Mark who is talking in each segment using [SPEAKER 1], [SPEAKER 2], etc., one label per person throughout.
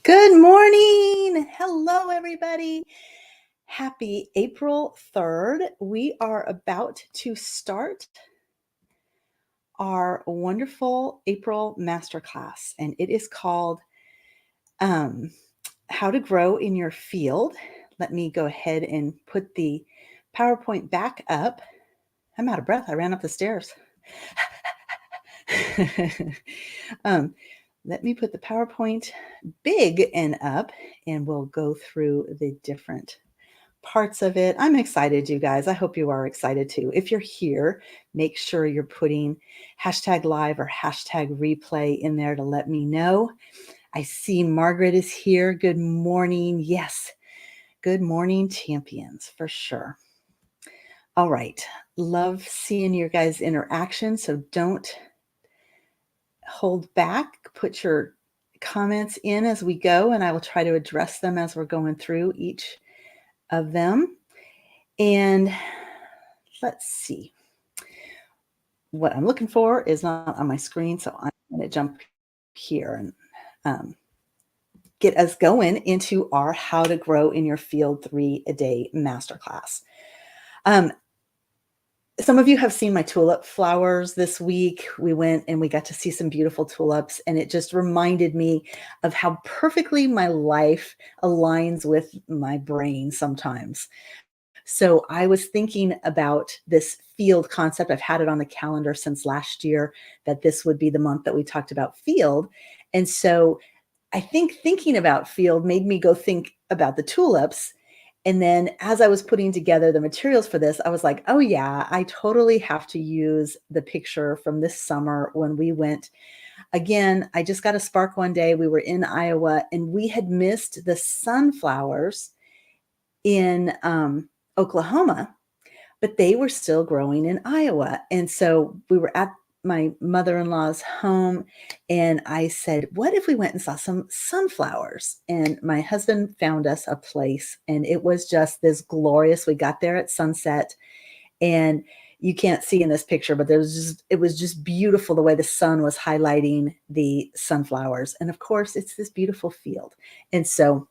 [SPEAKER 1] Good morning. Hello, everybody. Happy April 3rd. We are about to start our wonderful April Masterclass, and it is called um, How to Grow in Your Field. Let me go ahead and put the PowerPoint back up. I'm out of breath. I ran up the stairs. um, let me put the PowerPoint big and up, and we'll go through the different parts of it. I'm excited, you guys. I hope you are excited too. If you're here, make sure you're putting hashtag live or hashtag replay in there to let me know. I see Margaret is here. Good morning. Yes. Good morning, champions, for sure. All right. Love seeing your guys' interaction. So don't hold back. Put your comments in as we go, and I will try to address them as we're going through each of them. And let's see. What I'm looking for is not on my screen, so I'm going to jump here and get us going into our How to Grow in Your Field 3-a-day masterclass. Some of you have seen my tulip flowers this week. We went and we got to see some beautiful tulips, and it just reminded me of how perfectly my life aligns with my brain sometimes. So I was thinking about this field concept. I've had it on the calendar since last year that this would be the month that we talked about field. And so I think thinking about field made me go think about the tulips. And then as I was putting together the materials for this, I was like, oh yeah, I totally have to use the picture from this summer when we went. Again, I just got a spark one day. We were in Iowa and we had missed the sunflowers in Oklahoma, but they were still growing in Iowa. And so we were at my mother-in-law's home, and I said, what if we went and saw some sunflowers? And my husband found us a place, and it was just this glorious. We got there at sunset, and you can't see in this picture, but it was just beautiful the way the sun was highlighting the sunflowers. And of course, it's this beautiful field. And so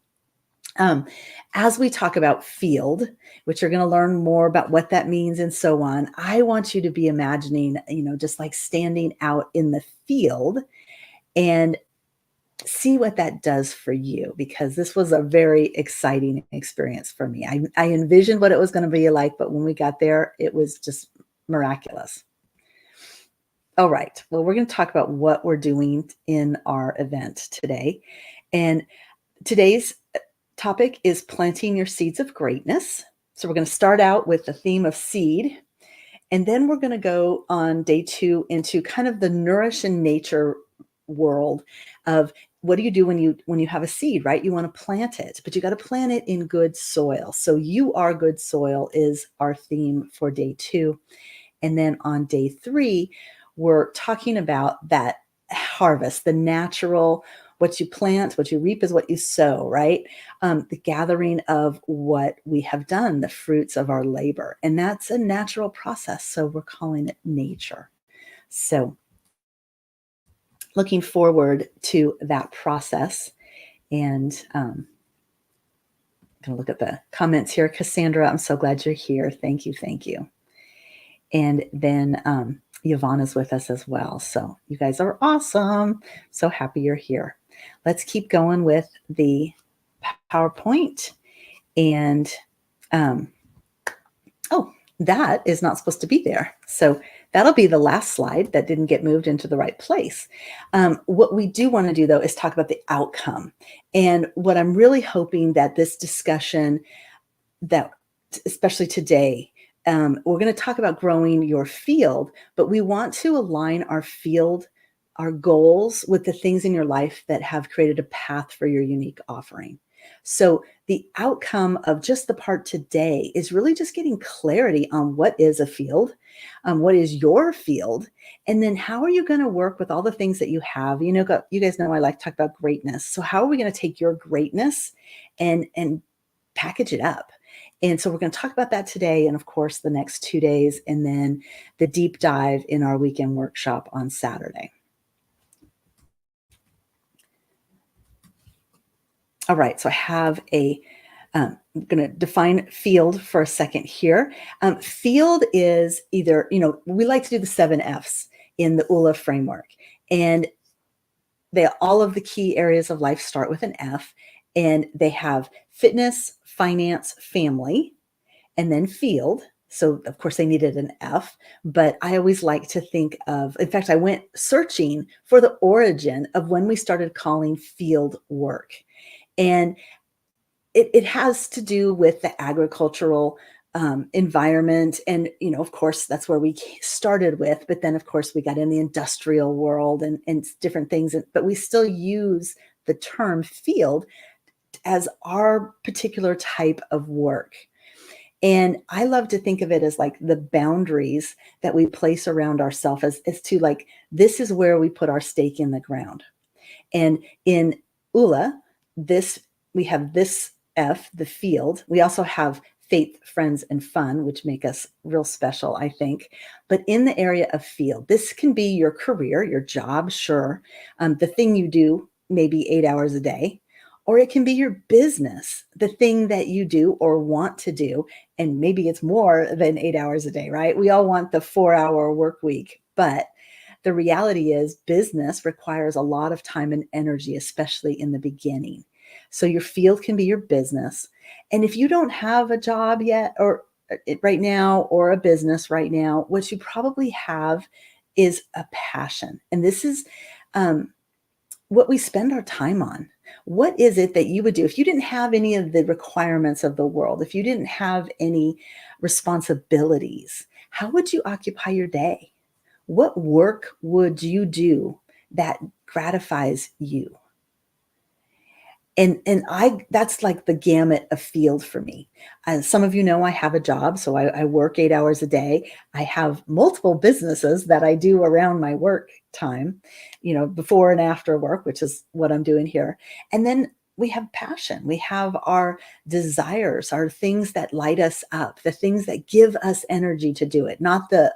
[SPEAKER 1] as we talk about field, which you're going to learn more about what that means and so on, I want you to be imagining, just like standing out in the field and see what that does for you, because this was a very exciting experience for me. I envisioned what it was going to be like, but when we got there, it was just miraculous. All right. Well, we're going to talk about what we're doing in our event today. And today's topic is planting your seeds of greatness. So we're going to start out with the theme of seed, and then we're going to go on day 2 into kind of the nourish and nature world of what do you do when you have a seed, right? You want to plant it, but you got to plant it in good soil. So you are good soil is our theme for day 2. And then on day 3, we're talking about that harvest, the natural, what you plant, what you reap is what you sow, right? The gathering of what we have done, the fruits of our labor. And that's a natural process. So we're calling it nature. So looking forward to that process. And I'm going to look at the comments here. Cassandra, I'm so glad you're here. Thank you. Thank you. And then Yvonne's with us as well. So you guys are awesome. So happy you're here. Let's keep going with the PowerPoint. And that is not supposed to be there. So that'll be the last slide that didn't get moved into the right place. What we do want to do, though, is talk about the outcome. And what I'm really hoping that this discussion, that especially today, we're going to talk about growing your field, but we want to align our field, our goals with the things in your life that have created a path for your unique offering. So the outcome of just the part today is really just getting clarity on what is a field, what is your field, and then how are you going to work with all the things that you have. You guys know I like to talk about greatness. So how are we going to take your greatness and package it up? And so we're going to talk about that today, and of course the next 2 days, and then the deep dive in our weekend workshop on Saturday. All right, so I have I'm going to define field for a second here. Field is either, we like to do the 7 F's in the ULA framework. And all of the key areas of life start with an F, and they have fitness, finance, family, and then field. So of course they needed an F, but I always like to think of, in fact, I went searching for the origin of when we started calling field work. And it has to do with the agricultural environment. And, of course, that's where we started with. But then, of course, we got in the industrial world and different things. But we still use the term field as our particular type of work. And I love to think of it as like the boundaries that we place around ourselves as to like, this is where we put our stake in the ground. And in ULA, we have this F, the field. We also have faith, friends, and fun, which make us real special, I think. But in the area of field, this can be your career, your job, sure. The thing you do maybe 8 hours a day, or it can be your business, the thing that you do or want to do. And maybe it's more than 8 hours a day, right? We all want the 4-hour work week, but the reality is business requires a lot of time and energy, especially in the beginning. So your field can be your business. And if you don't have a job yet or right now or a business right now, what you probably have is a passion. And this is what we spend our time on. What is it that you would do if you didn't have any of the requirements of the world, if you didn't have any responsibilities? How would you occupy your day? What work would you do that gratifies you? And that's like the gamut of field for me. Some of you know I have a job, so I work 8 hours a day. I have multiple businesses that I do around my work time, before and after work, which is what I'm doing here. And then we have passion. We have our desires, our things that light us up, the things that give us energy to do it. Not the,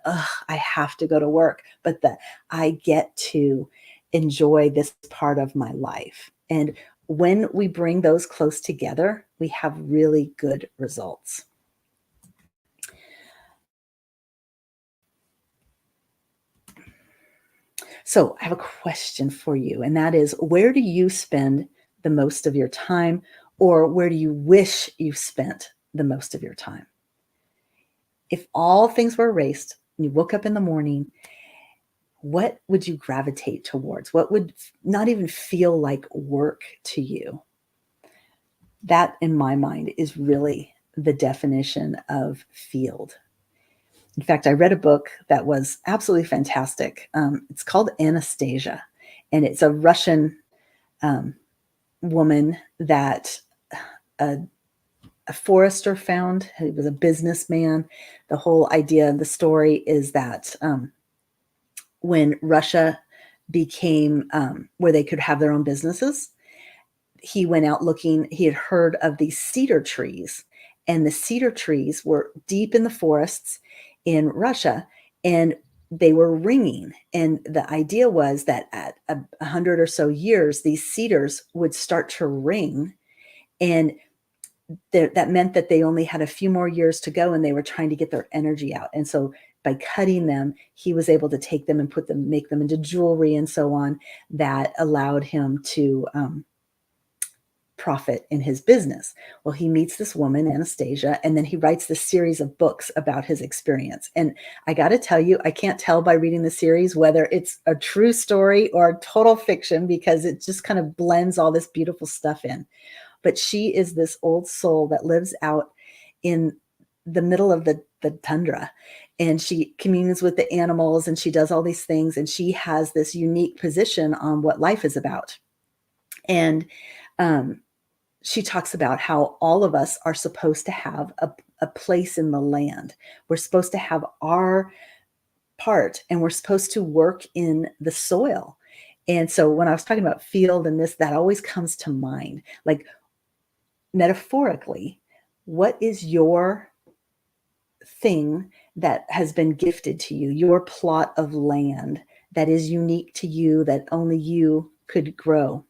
[SPEAKER 1] I have to go to work, but the, I get to enjoy this part of my life. And when we bring those close together, we have really good results. So I have a question for you, and that is, where do you spend the most of your time, or where do you wish you spent the most of your time? If all things were erased and you woke up in the morning, what would you gravitate towards? What would not even feel like work to you? That, in my mind, is really the definition of field. In fact, I read a book that was absolutely fantastic. It's called Anastasia, and it's a Russian woman that a forester found. He was a businessman. The whole idea of the story is that when Russia became where they could have their own businesses, he went out looking. He had heard of these cedar trees, and the cedar trees were deep in the forests in Russia, and they were ringing. And the idea was that at 100 or so years, these cedars would start to ring, and that meant that they only had a few more years to go, and they were trying to get their energy out. And so by cutting them, he was able to take them and make them into jewelry and so on, that allowed him to profit in his business. Well, he meets this woman, Anastasia, and then he writes this series of books about his experience. And I got to tell you, I can't tell by reading the series whether it's a true story or total fiction, because it just kind of blends all this beautiful stuff in. But she is this old soul that lives out in the middle of the tundra, and she communes with the animals, and she does all these things, and she has this unique position on what life is about. And she talks about how all of us are supposed to have a place in the land. We're supposed to have our part, and we're supposed to work in the soil. And so when I was talking about field and this, that always comes to mind. Like, metaphorically, what is your thing that has been gifted to you, your plot of land that is unique to you, that only you could grow?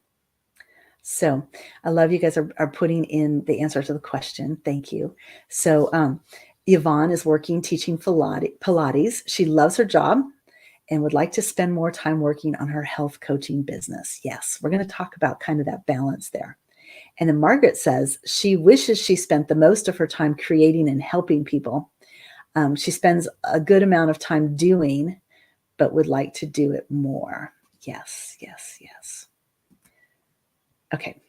[SPEAKER 1] So I love you guys are putting in the answer to the question. Thank you. So Yvonne is working teaching Pilates. She loves her job and would like to spend more time working on her health coaching business. Yes, we're going to talk about kind of that balance there. And then Margaret says she wishes she spent the most of her time creating and helping people. She spends a good amount of time doing, but would like to do it more. Yes, yes, yes. Okay.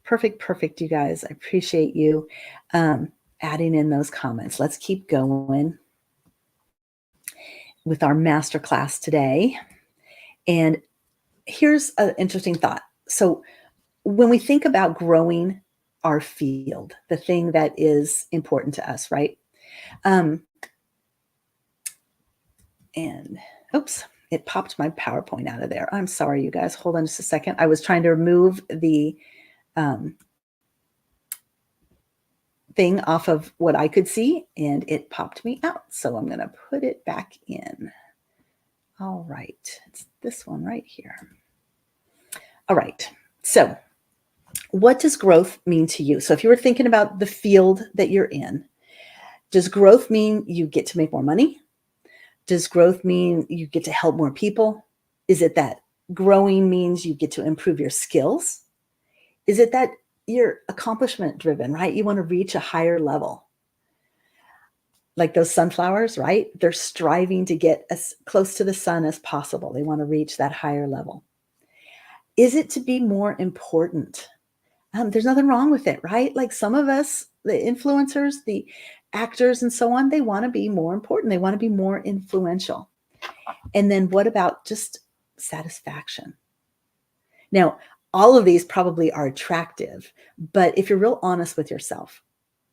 [SPEAKER 1] Perfect, you guys. I appreciate you adding in those comments. Let's keep going with our masterclass today. And here's an interesting thought. So when we think about growing our field, the thing that is important to us, right? And oops, it popped my PowerPoint out of there. I'm sorry, you guys. Hold on just a second. I was trying to remove the thing off of what I could see, and it popped me out. So I'm going to put it back in. All right. It's this one right here. All right. So what does growth mean to you? So if you were thinking about the field that you're in, does growth mean you get to make more money? Does growth mean you get to help more people? Is it that growing means you get to improve your skills? Is it that you're accomplishment driven, right? You want to reach a higher level? Like those sunflowers, right? They're striving to get as close to the sun as possible. They want to reach that higher level. Is it to be more important? There's nothing wrong with it, right? Like some of us, the influencers, the actors, and so on, they want to be more important. They want to be more influential. And then what about just satisfaction? Now, all of these probably are attractive, but if you're real honest with yourself,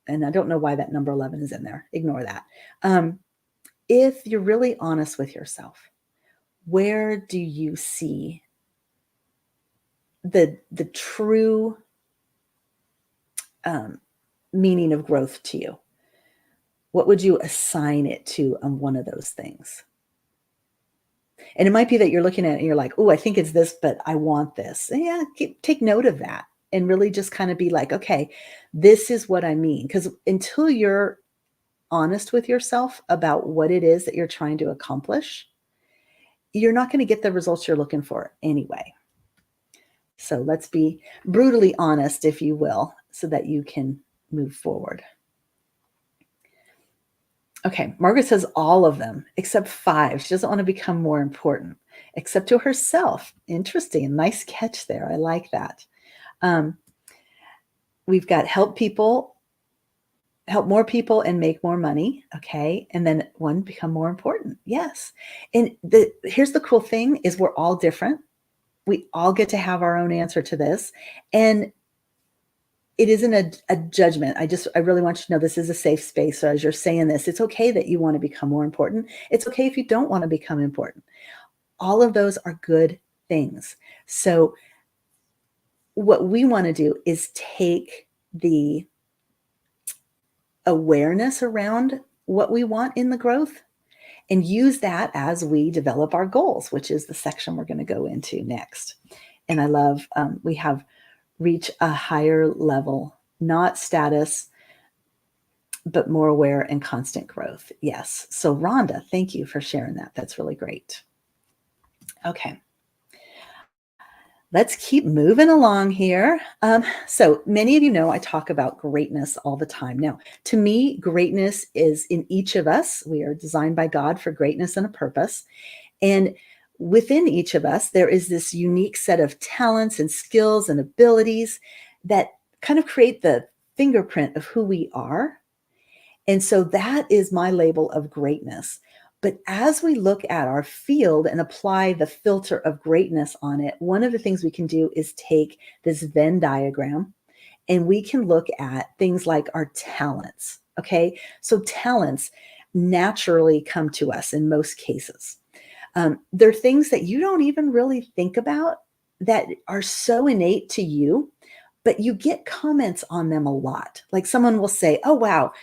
[SPEAKER 1] and I don't know why that number 11 is in there, ignore that. If you're really honest with yourself, where do you see the true meaning of growth to you? What would you assign it to on one of those things? And it might be that you're looking at it and you're like, oh, I think it's this, but I want this. Yeah, take note of that and really just kind of be like, okay, this is what I mean. Because until you're honest with yourself about what it is that you're trying to accomplish, you're not going to get the results you're looking for anyway. So let's be brutally honest, if you will, so that you can move forward. Okay, Margaret says all of them except 5. She doesn't want to become more important, except to herself. Interesting. Nice catch there. I like that. We've got help more people and make more money. Okay. And then 1, become more important. Yes. And here's the cool thing is we're all different. We all get to have our own answer to this. And it isn't a judgment. I really want you to know this is a safe space. So as you're saying this, it's okay that you want to become more important. It's okay if you don't want to become important. All of those are good things. So what we want to do is take the awareness around what we want in the growth and use that as we develop our goals, which is the section we're going to go into next. And I love, we have reach a higher level, not status, but more aware and constant growth. Yes. So Rhonda, thank you for sharing that. That's really great. Okay. Let's keep moving along here. So many of you know I talk about greatness all the time. Now, to me, greatness is in each of us. We are designed by God for greatness and a purpose. And within each of us, there is this unique set of talents and skills and abilities that kind of create the fingerprint of who we are. And so that is my label of greatness. But as we look at our field and apply the filter of greatness on it, one of the things we can do is take this Venn diagram and we can look at things like our talents. Okay. So talents naturally come to us in most cases. They're things that you don't even really think about that are so innate to you, but you get comments on them a lot. Like someone will say, oh, wow,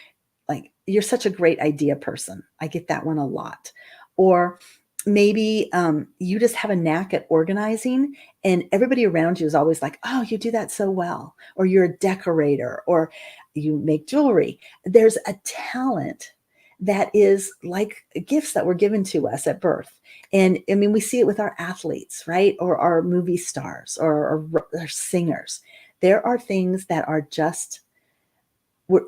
[SPEAKER 1] like you're such a great idea person. I get that one a lot. Or maybe you just have a knack at organizing, and everybody around you is always like, oh, you do that so well, or you're a decorator, or you make jewelry. There's a talent that is like gifts that were given to us at birth. And I mean, we see it with our athletes, right? Or our movie stars, or our singers. There are things that are just,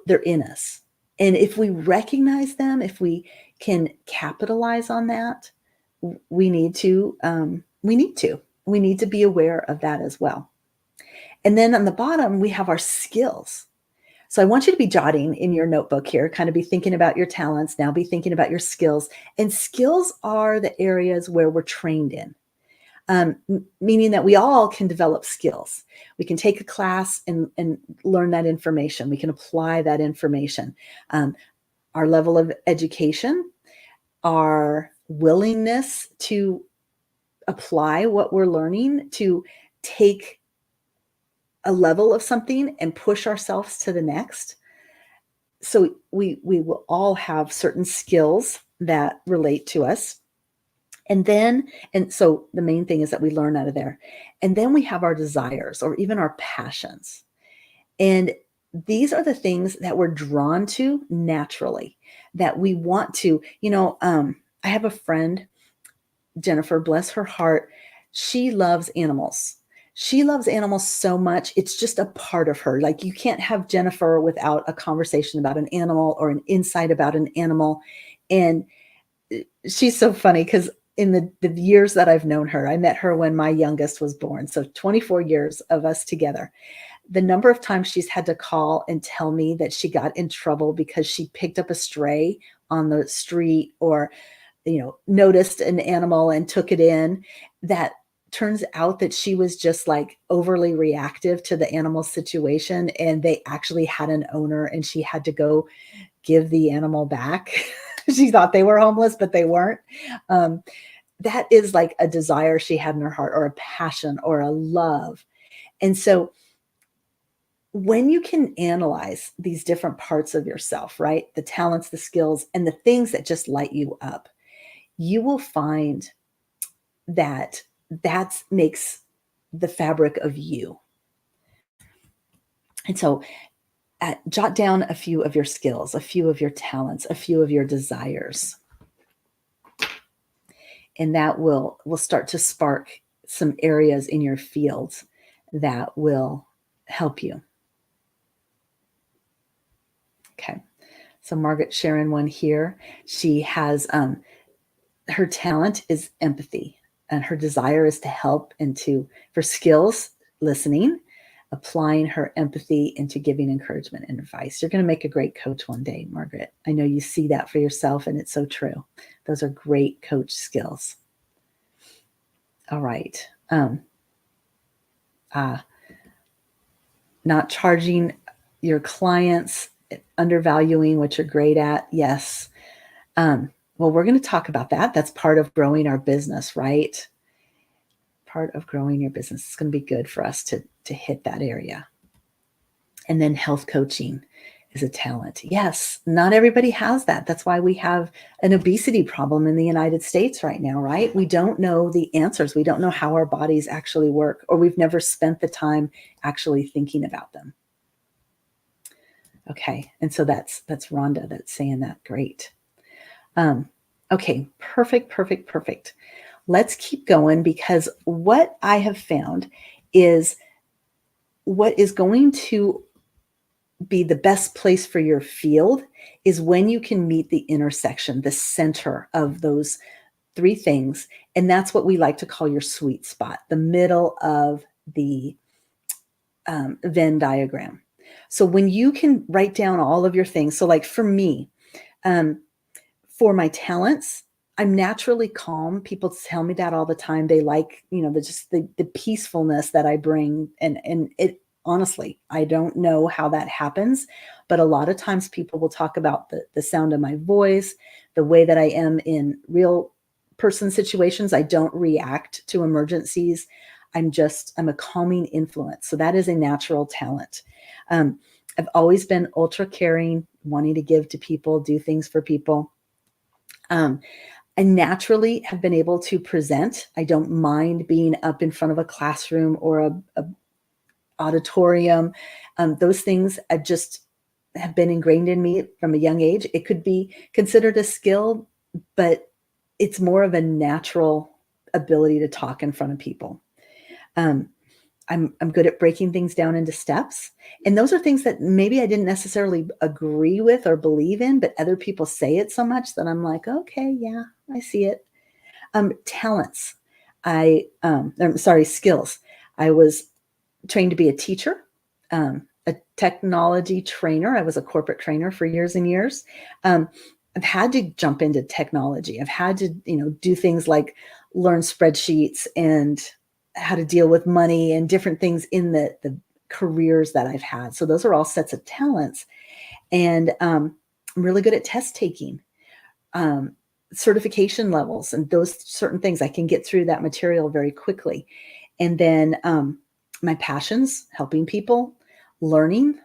[SPEAKER 1] they're in us. And if we recognize them, if we can capitalize on that, we need to be aware of that as well. And then on the bottom, we have our skills. So I want you to be jotting in your notebook here, kind of be thinking about your talents, now be thinking about your skills. And skills are the areas where we're trained in, meaning that we all can develop skills. We can take a class and learn that information. We can apply that information. Our level of education, our willingness to apply what we're learning, to take a level of something and push ourselves to the next. So we will all have certain skills that relate to us. And so the main thing is that we learn out of there. And then we have our desires, or even our passions. And these are the things that we're drawn to naturally, that we want to, I have a friend, Jennifer, bless her heart. She loves animals. She loves animals so much. It's just a part of her. Like, you can't have Jennifer without a conversation about an animal or an insight about an animal. And she's so funny because in the years that I've known her, I met her when my youngest was born. So 24 years of us together. The number of times she's had to call and tell me that she got in trouble because she picked up a stray on the street, or noticed an animal and took it in, that turns out that she was just like overly reactive to the animal situation, and they actually had an owner and she had to go give the animal back. She thought they were homeless, but they weren't. That is like a desire she had in her heart, or a passion, or a love. And so when you can analyze these different parts of yourself, right? The talents, the skills, and the things that just light you up, you will find that makes the fabric of you. And so jot down a few of your skills, a few of your talents, a few of your desires. And that will start to spark some areas in your fields that will help you. Okay. So Margaret Sharon one here, she has, her talent is empathy, and her desire is to help, and for skills, listening, applying her empathy into giving encouragement and advice. You're going to make a great coach one day, Margaret. I know you see that for yourself, and it's so true. Those are great coach skills. All right. Not charging your clients, undervaluing what you're great at. Yes. Well, we're going to talk about that. That's part of growing our business, right? Part of growing your business. It's going to be good for us to hit that area. And then health coaching is a talent. Yes, not everybody has that. That's why we have an obesity problem in the United States right now, right? We don't know the answers. We don't know how our bodies actually work, or we've never spent the time actually thinking about them. Okay, and so that's Rhonda that's saying that. Great. Okay, perfect. Let's keep going, because what I have found is what is going to be the best place for your field is when you can meet the intersection, the center of those three things. And that's what we like to call your sweet spot, the middle of the Venn diagram. So when you can write down all of your things, so like for me, for my talents, I'm naturally calm. People tell me that all the time. They like, the peacefulness that I bring. And it, honestly, I don't know how that happens, but a lot of times people will talk about the sound of my voice, the way that I am in real person situations. I don't react to emergencies. I'm a calming influence. So that is a natural talent. I've always been ultra caring, wanting to give to people, do things for people. I naturally have been able to present. I don't mind being up in front of a classroom or a auditorium. Those things I just have been ingrained in me from a young age. It could be considered a skill, but it's more of a natural ability to talk in front of people. Um, I'm good at breaking things down into steps. And those are things that maybe I didn't necessarily agree with or believe in, but other people say it so much that I'm like, okay, yeah, I see it. Talents. I'm sorry, skills. I was trained to be a teacher, a technology trainer. I was a corporate trainer for years and years. I've had to jump into technology. I've had to, do things like learn spreadsheets and how to deal with money and different things in the careers that I've had. So those are all sets of talents. And I'm really good at test taking, um, certification levels, and those certain things. I can get through that material very quickly. And then my passions, helping people, learning,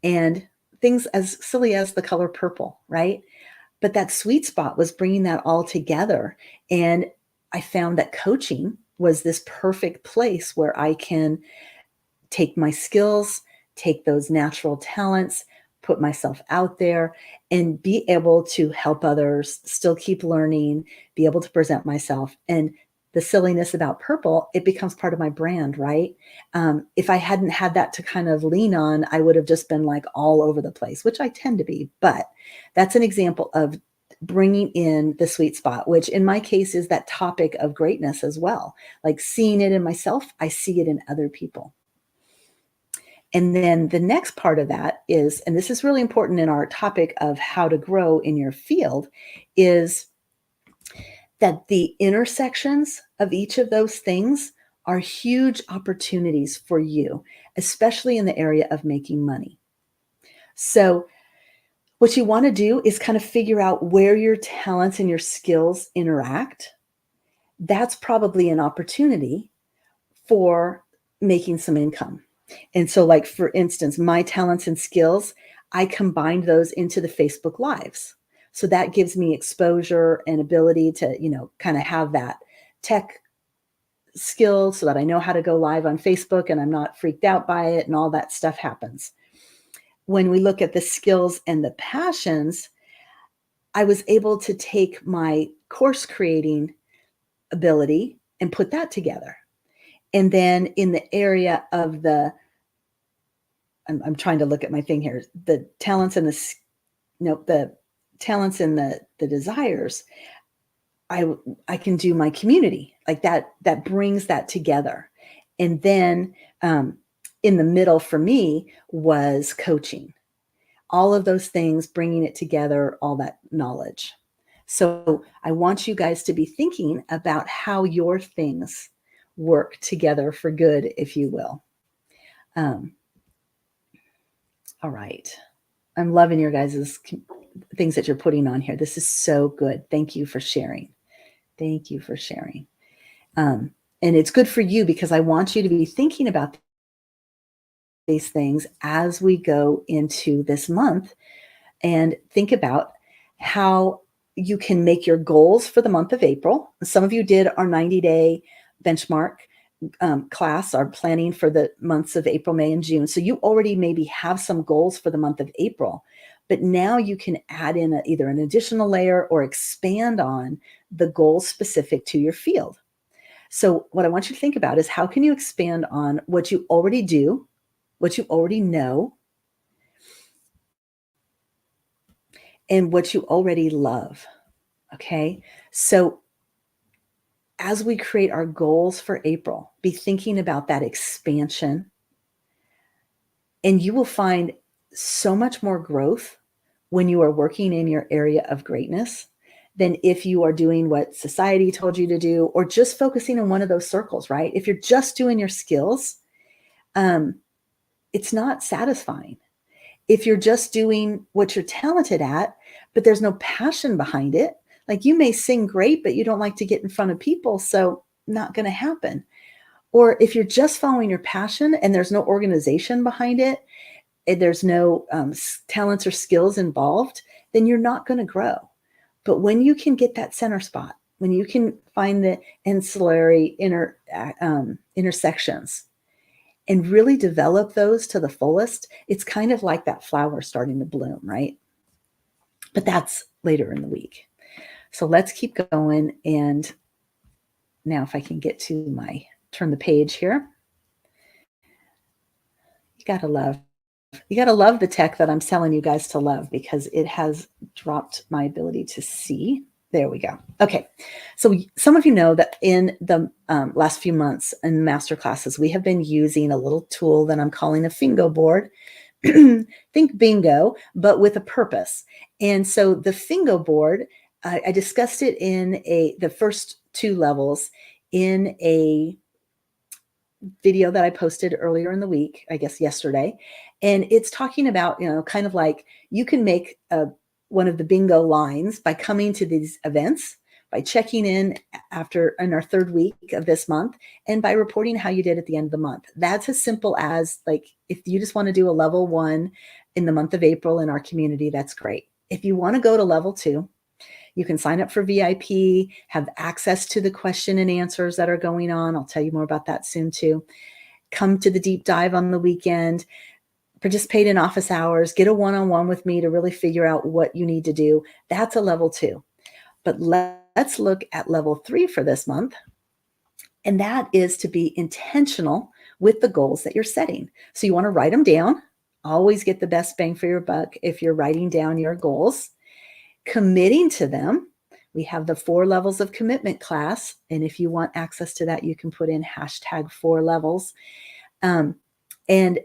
[SPEAKER 1] and things as silly as the color purple, right? But that sweet spot was bringing that all together. And I found that coaching was this perfect place where I can take my skills, take those natural talents, put myself out there, and be able to help others, still keep learning, be able to present myself. And the silliness about purple, it becomes part of my brand, right? If I hadn't had that to kind of lean on, I would have just been like all over the place, which I tend to be. But that's an example of bringing in the sweet spot, which in my case is that topic of greatness as well. Like seeing it in myself, I see it in other people. And then the next part of that is, and this is really important in our topic of how to grow in your field, is that the intersections of each of those things are huge opportunities for you, especially in the area of making money. So, what you want to do is kind of figure out where your talents and your skills interact. That's probably an opportunity for making some income. And so, like, for instance, my talents and skills, I combined those into the Facebook Lives. So that gives me exposure and ability to, kind of have that tech skill so that I know how to go live on Facebook and I'm not freaked out by it and all that stuff happens. When we look at the skills and the passions, I was able to take my course creating ability and put that together. And then in the area of I'm trying to look at my thing here, the talents and the talents and the desires, I can do my community like that brings that together. And then in the middle for me was coaching, all of those things, bringing it together, all that knowledge. So I want you guys to be thinking about how your things work together for good, if you will. All right. I'm loving your guys' things that you're putting on here. This is so good. Thank you for sharing. Thank you for sharing. And it's good for you because I want you to be thinking about these things as we go into this month and think about how you can make your goals for the month of April. Some of you did our 90-day benchmark class, are planning for the months of April, May, and June. So you already maybe have some goals for the month of April, but now you can add in either an additional layer or expand on the goals specific to your field. So what I want you to think about is how can you expand on what you already do, what you already know, and what you already love. Okay. So as we create our goals for April, be thinking about that expansion, and you will find so much more growth when you are working in your area of greatness than if you are doing what society told you to do or just focusing on one of those circles, right? If you're just doing your skills, it's not satisfying. If you're just doing what you're talented at, but there's no passion behind it, like you may sing great, but you don't like to get in front of people, so not going to happen. Or if you're just following your passion and there's no organization behind it, and there's no talents or skills involved, then you're not going to grow. But when you can get that center spot, when you can find the ancillary intersections and really develop those to the fullest, it's kind of like that flower starting to bloom, right? But that's later in the week. So let's keep going. And now if I can get to turn the page here. You gotta love the tech that I'm telling you guys to love, because it has dropped my ability to see. There we go. Okay. So some of you know that in the last few months in masterclasses, we have been using a little tool that I'm calling a Fingo board. Think bingo, but with a purpose. And so the Fingo board, I discussed it in the first 2 levels in a video that I posted earlier in the week, I guess yesterday. And it's talking about, kind of like you can make one of the bingo lines by coming to these events, by checking in in our 3rd week of this month, and by reporting how you did at the end of the month. That's as simple as, like, if you just want to do a level 1 in the month of April in our community, that's great. If you want to go to level 2, you can sign up for VIP, have access to the question and answers that are going on. I'll tell you more about that soon too. Come to the deep dive on the weekend, participate in office hours, get a one-on-one with me to really figure out what you need to do. That's a level 2. But let's look at level 3 for this month. And that is to be intentional with the goals that you're setting. So you want to write them down. Always get the best bang for your buck if you're writing down your goals. Committing to them. We have the 4 levels of commitment class. And if you want access to that, you can put in #4levels. And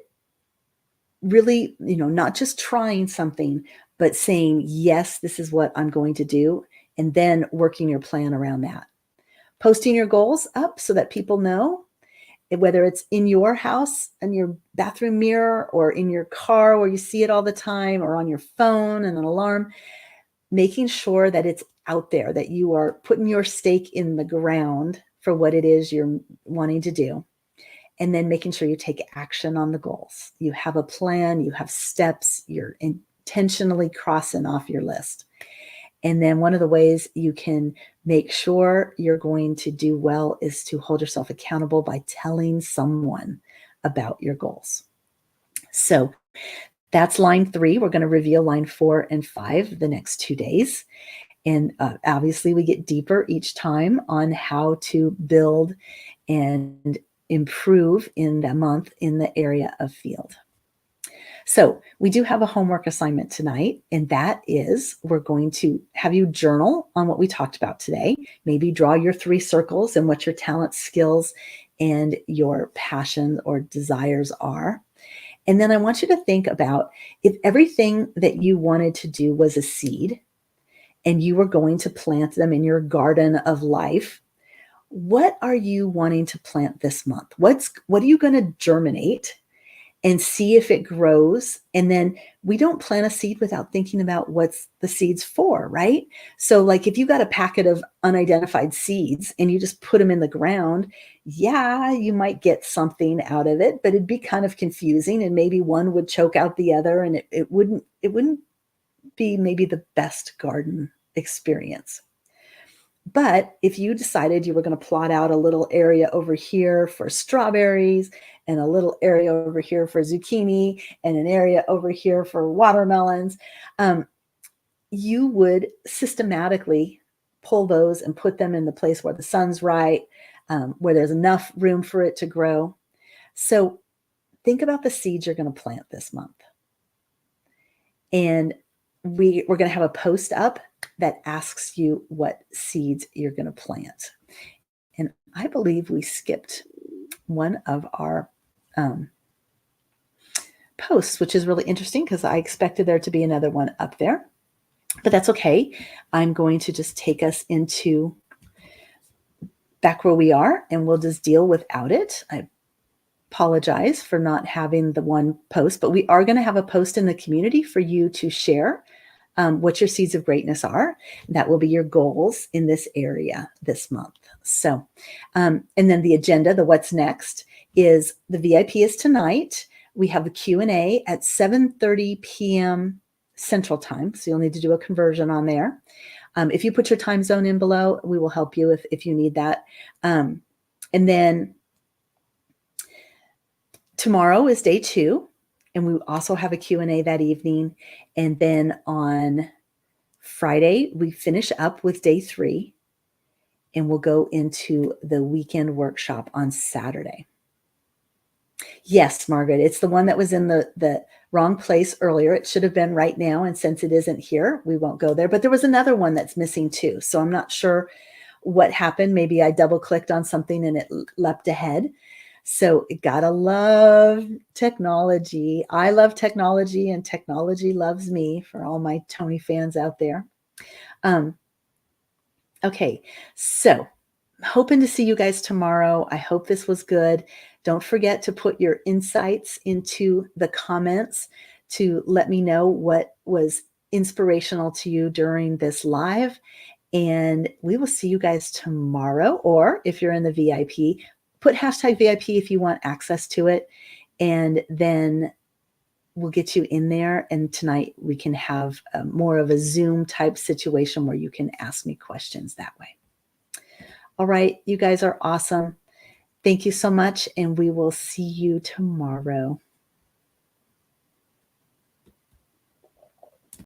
[SPEAKER 1] really, not just trying something, but saying, yes, this is what I'm going to do. And then working your plan around that. Posting your goals up so that people know, whether it's in your house, in your bathroom mirror, or in your car where you see it all the time, or on your phone and an alarm. Making sure that it's out there, that you are putting your stake in the ground for what it is you're wanting to do. And then making sure you take action on the goals. You have a plan, you have steps, you're intentionally crossing off your list. And then one of the ways you can make sure you're going to do well is to hold yourself accountable by telling someone about your goals. So that's line 3. We're going to reveal line 4 and 5 the next 2 days. And obviously we get deeper each time on how to build and improve in the month in the area of field. So we do have a homework assignment tonight, and that is we're going to have you journal on what we talked about today. Maybe draw your 3 circles and what your talents, skills, and your passion or desires are. And then I want you to think about, if everything that you wanted to do was a seed and you were going to plant them in your garden of life, what are you wanting to plant this month? What are you going to germinate and see if it grows? And then we don't plant a seed without thinking about what's the seeds for, right? So like if you got a packet of unidentified seeds and you just put them in the ground, yeah, you might get something out of it, but it'd be kind of confusing, and maybe one would choke out the other, and it wouldn't be maybe the best garden experience. But if you decided you were going to plot out a little area over here for strawberries, and a little area over here for zucchini, and an area over here for watermelons, you would systematically pull those and put them in the place where the sun's right, where there's enough room for it to grow. So think about the seeds you're going to plant this month. And we're going to have a post up that asks you what seeds you're going to plant. And I believe we skipped one of our posts, which is really interesting because I expected there to be another one up there. But that's okay. I'm going to just take us into back where we are, and we'll just deal without it. I apologize for not having the one post, but we are going to have a post in the community for you to share what your seeds of greatness are. That will be your goals in this area this month. So, and then the agenda, the what's next, is the VIP is tonight. We have a Q&A at 7:30 p.m. Central Time. So you'll need to do a conversion on there. If you put your time zone in below, we will help you if you need that. And then tomorrow is day 2, and we also have a Q&A that evening. And then on Friday, we finish up with day 3, and we'll go into the weekend workshop on Saturday. Yes, Margaret, it's the one that was in the wrong place earlier. It should have been right now, and since it isn't here, we won't go there. But there was another one that's missing too, so I'm not sure what happened. Maybe I double-clicked on something and it leapt ahead. So gotta love technology. I love technology, and technology loves me, for all my Tony fans out there. Okay, so hoping to see you guys tomorrow. I hope this was good. Don't forget to put your insights into the comments to let me know what was inspirational to you during this live. And we will see you guys tomorrow. Or if you're in the VIP, put hashtag VIP if you want access to it. And then we'll get you in there. And tonight we can have more of a Zoom type situation where you can ask me questions that way. All right, you guys are awesome. Thank you so much, and we will see you tomorrow.